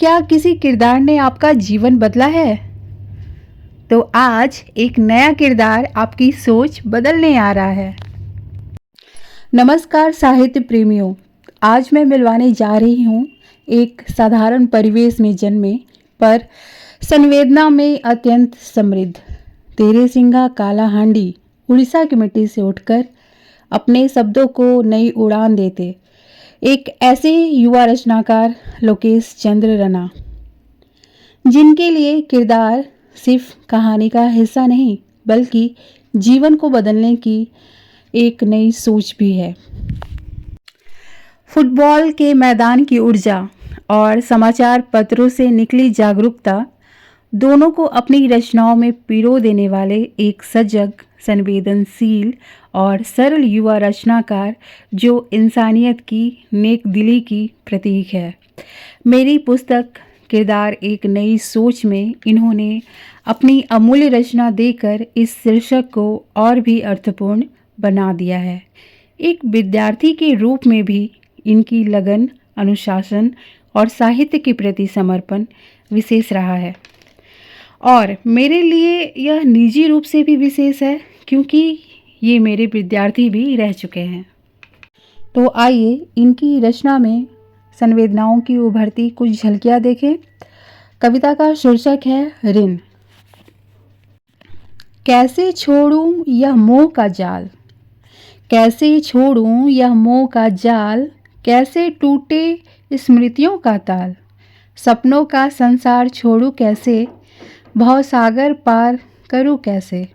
क्या किसी किरदार ने आपका जीवन बदला है? तो आज एक नया किरदार आपकी सोच बदलने आ रहा है। नमस्कार साहित्य प्रेमियों, आज मैं मिलवाने जा रही हूँ एक साधारण परिवेश में जन्मे पर संवेदना में अत्यंत समृद्ध तेरे सिंघा काला हांडी उड़ीसा की मिट्टी से उठकर अपने शब्दों को नई उड़ान देते एक ऐसे युवा रचनाकार लोकेश चंद्र रना, जिनके लिए किरदार सिर्फ कहानी का हिस्सा नहीं बल्कि जीवन को बदलने की एक नई सोच भी है। फुटबॉल के मैदान की ऊर्जा और समाचार पत्रों से निकली जागरूकता दोनों को अपनी रचनाओं में पिरो देने वाले एक सजग, संवेदनशील और सरल युवा रचनाकार जो इंसानियत की नेक दिली की प्रतीक है। मेरी पुस्तक किरदार एक नई सोच में इन्होंने अपनी अमूल्य रचना देकर इस शीर्षक को और भी अर्थपूर्ण बना दिया है। एक विद्यार्थी के रूप में भी इनकी लगन, अनुशासन और साहित्य के प्रति समर्पण विशेष रहा है और मेरे लिए यह निजी रूप से भी विशेष है क्योंकि ये मेरे विद्यार्थी भी रह चुके हैं। तो आइए इनकी रचना में संवेदनाओं की उभरती कुछ झलकियाँ देखें। कविता का शीर्षक है ऋण। कैसे छोड़ूं यह मोह का जाल, कैसे छोड़ूं यह मोह का जाल, कैसे टूटे स्मृतियों का ताल, सपनों का संसार छोड़ूं कैसे, भवसागर पार करूं कैसे।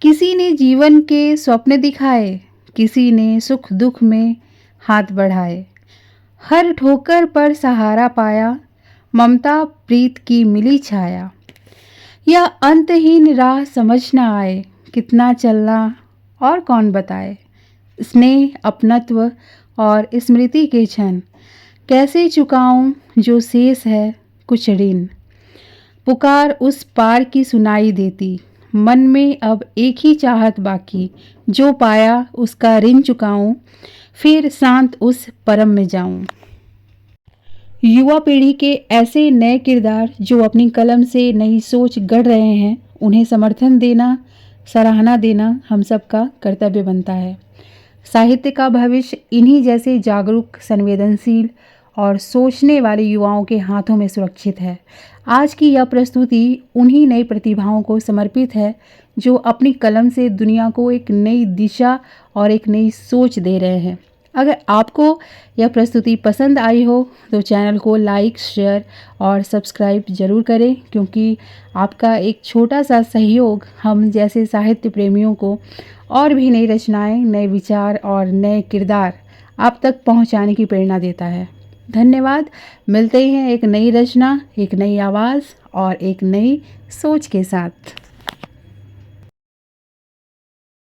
किसी ने जीवन के स्वप्न दिखाए, किसी ने सुख दुख में हाथ बढ़ाए, हर ठोकर पर सहारा पाया, ममता प्रीत की मिली छाया। यह अंतहीन राह समझ न आए, कितना चलना और कौन बताए। स्नेह, अपनत्व और स्मृति के क्षण, कैसे चुकाऊं जो शेष है कुछ ऋण। पुकार उस पार की सुनाई देती, मन में अब एक ही चाहत बाकी, जो पाया उसका ऋण चुकाऊं, फिर शांत उस परम में जाऊं। युवा पीढ़ी के ऐसे नए किरदार जो अपनी कलम से नई सोच गढ़ रहे हैं, उन्हें समर्थन देना, सराहना देना हम सबका कर्तव्य बनता है। साहित्य का भविष्य इन्हीं जैसे जागरूक, संवेदनशील और सोचने वाले युवाओं के हाथों में सुरक्षित है। आज की यह प्रस्तुति उन्हीं नई प्रतिभाओं को समर्पित है जो अपनी कलम से दुनिया को एक नई दिशा और एक नई सोच दे रहे हैं। अगर आपको यह प्रस्तुति पसंद आई हो तो चैनल को लाइक, शेयर और सब्सक्राइब जरूर करें क्योंकि आपका एक छोटा सा सहयोग हम जैसे साहित्य प्रेमियों को और भी नई रचनाएं, नए विचार और नए किरदार आप तक पहुंचाने की प्रेरणा देता है। धन्यवाद। मिलते हैं एक नई रचना, एक नई आवाज़ और एक नई सोच के साथ।